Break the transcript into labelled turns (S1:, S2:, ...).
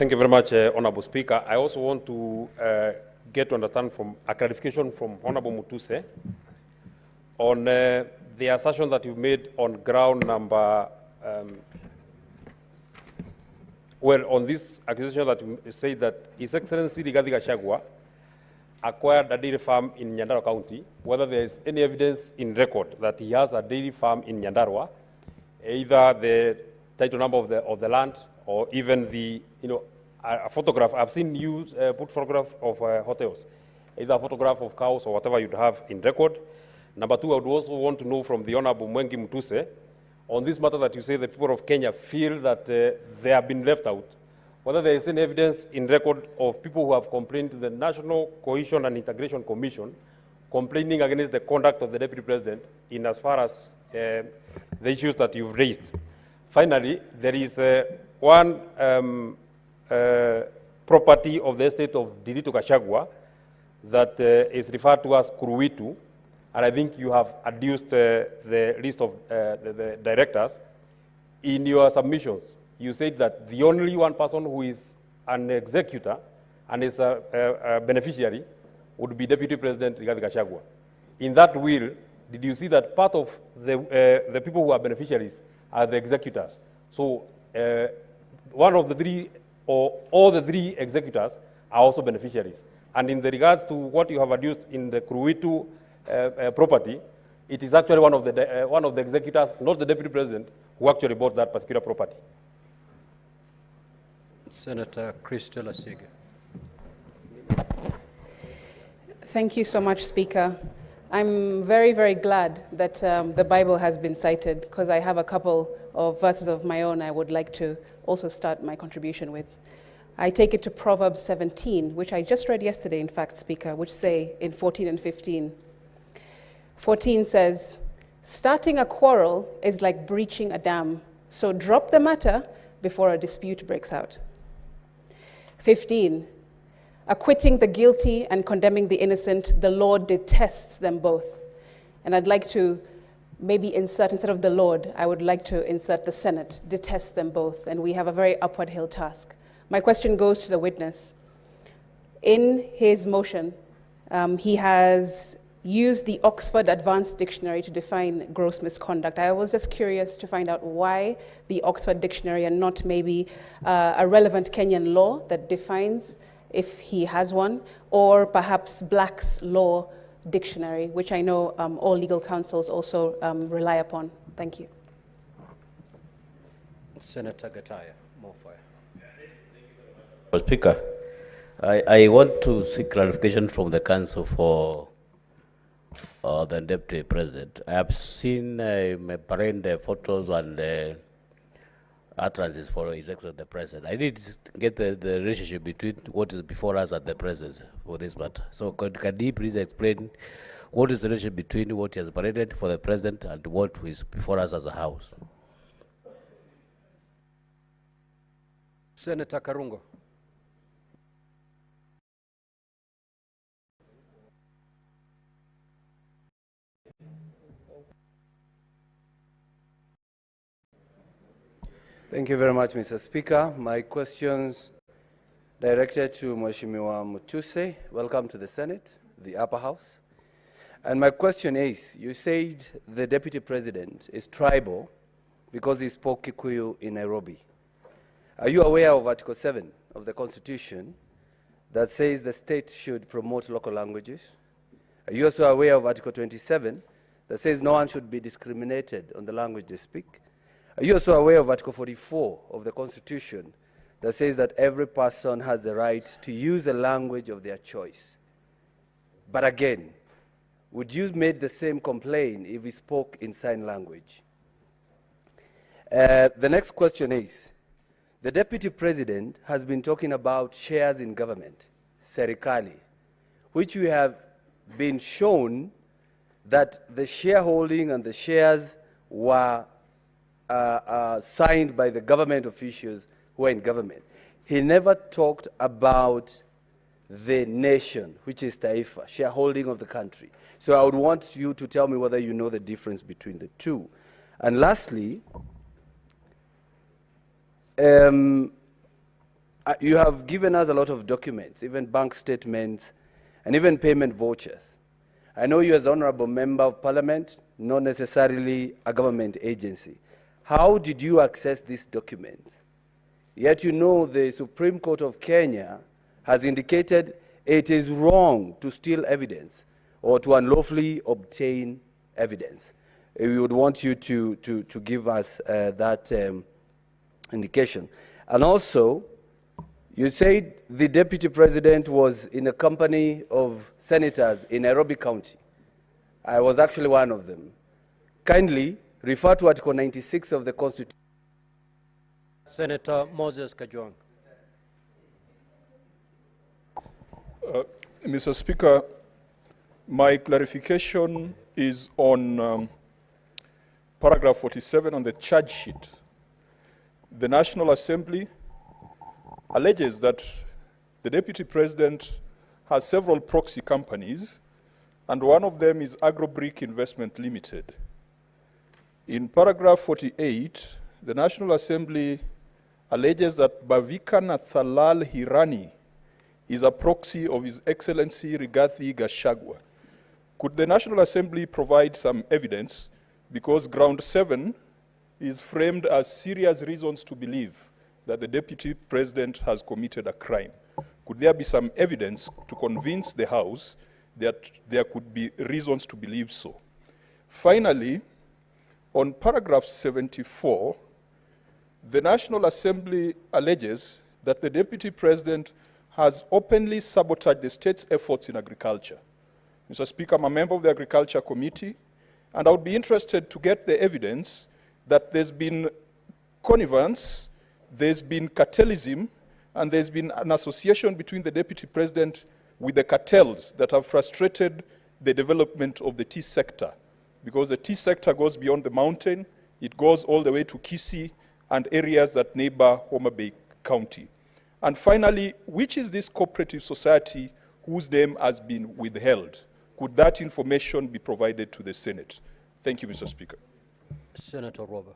S1: Thank you very much, Honorable Speaker. I also want to get to understand from a clarification from Honorable Mutuse on the assertion that you made on ground number, on this accusation that you say that His Excellency Rigathi Gachagua acquired a dairy farm in Nyandarua County, whether there is any evidence in record that he has a dairy farm in Nyandarua, either the title number of the land or even the, a photograph. I've seen you put photograph of hotels, either a photograph of cows or whatever you'd have in record. Number two, I would also want to know from the Honorable Mwengi Mutuse, on this matter that you say the people of Kenya feel that they have been left out, whether there is any evidence in record of people who have complained to the National Cohesion and Integration Commission, complaining against the conduct of the Deputy President in as far as the issues that you've raised. Finally, there is one property of the estate of Dirito Gachagua that is referred to as Kuruitu, and I think you have adduced the list of the directors. In your submissions, you said that the only one person who is an executor and is a beneficiary would be Deputy President Rigathi Gachagua. In that will, did you see that part of the people who are beneficiaries are the executors? So one of the three, or all the three executors are also beneficiaries. And in the regards to what you have adduced in the Kuruitu property, it is actually one of the executors, not the Deputy President, who actually bought that particular property.
S2: Senator Christella Sige.
S3: Thank you so much, Speaker. I'm very, very glad that the Bible has been cited, because I have a couple of verses of my own I would like to also start my contribution with. I take it to Proverbs 17, which I just read yesterday, in fact, Speaker, which say in 14 and 15. 14 says, starting a quarrel is like breaching a dam, so drop the matter before a dispute breaks out. 15, acquitting the guilty and condemning the innocent, the Lord detests them both. And I'd like to maybe insert, instead of the Lord, I would like to insert the Senate, detests them both, and we have a very upward hill task. My question goes to the witness. In his motion, he has used the Oxford Advanced Dictionary to define gross misconduct. I was just curious to find out why the Oxford Dictionary and not maybe a relevant Kenyan law that defines, if he has one, or perhaps Black's Law Dictionary, which I know all legal counsels also rely upon. Thank you.
S2: Senator Gataya, more fire.
S4: Speaker, I want to seek clarification from the council for the Deputy President. I have seen the photos and utterances for His Excellency the President. I need to get the relationship between what is before us and the President for this matter. So can he please explain what is the relationship between what he has paraded for the President and what is before us as a House?
S2: Senator Karungo.
S5: Thank you very much, Mr. Speaker. My questions directed to Mheshimiwa Mutuse. Welcome to the Senate, the upper house. And my question is, you said the Deputy President is tribal because he spoke Kikuyu in Nairobi. Are you aware of Article 7 of the Constitution that says the state should promote local languages? Are you also aware of Article 27 that says no one should be discriminated on the language they speak? Are you also aware of Article 44 of the Constitution that says that every person has the right to use the language of their choice? But again, would you make the same complaint if he spoke in sign language? The next question is, the Deputy President has been talking about shares in government, serikali, which we have been shown that the shareholding and the shares were signed by the government officials who are in government. He never talked about the nation, which is Taifa, shareholding of the country. So I would want you to tell me whether you know the difference between the two. And lastly, You have given us a lot of documents, even bank statements, and even payment vouchers. I know you as Honorable Member of Parliament, not necessarily a government agency. How did you access these documents? Yet you know the Supreme Court of Kenya has indicated it is wrong to steal evidence or to unlawfully obtain evidence. We would want you to give us that indication. And also, you said the Deputy President was in a company of senators in Nairobi County. I was actually one of them. Kindly refer to Article 96 of the Constitution.
S2: Senator Moses Kajwang.
S6: Mr. Speaker, my clarification is on paragraph 47 on the charge sheet. The National Assembly alleges that the Deputy President has several proxy companies, and one of them is Agrobrick Investment Limited. In paragraph 48, the National Assembly alleges that Bhavika Nathalal Hirani is a proxy of His Excellency Rigathi Gachagua. Could the National Assembly provide some evidence, because ground 7 is framed as serious reasons to believe that the Deputy President has committed a crime? Could there be some evidence to convince the House that there could be reasons to believe so? Finally, on paragraph 74, the National Assembly alleges that the Deputy President has openly sabotaged the state's efforts in agriculture. Mr. Speaker, I'm a member of the Agriculture Committee, and I would be interested to get the evidence that there's been connivance, there's been cartelism, and there's been an association between the Deputy President with the cartels that have frustrated the development of the tea sector. Because the tea sector goes beyond the mountain, it goes all the way to Kisii and areas that neighbor Homa Bay County. And finally, which is this cooperative society whose name has been withheld? Could that information be provided to the Senate? Thank you, Mr. Speaker.
S2: Senator Robert.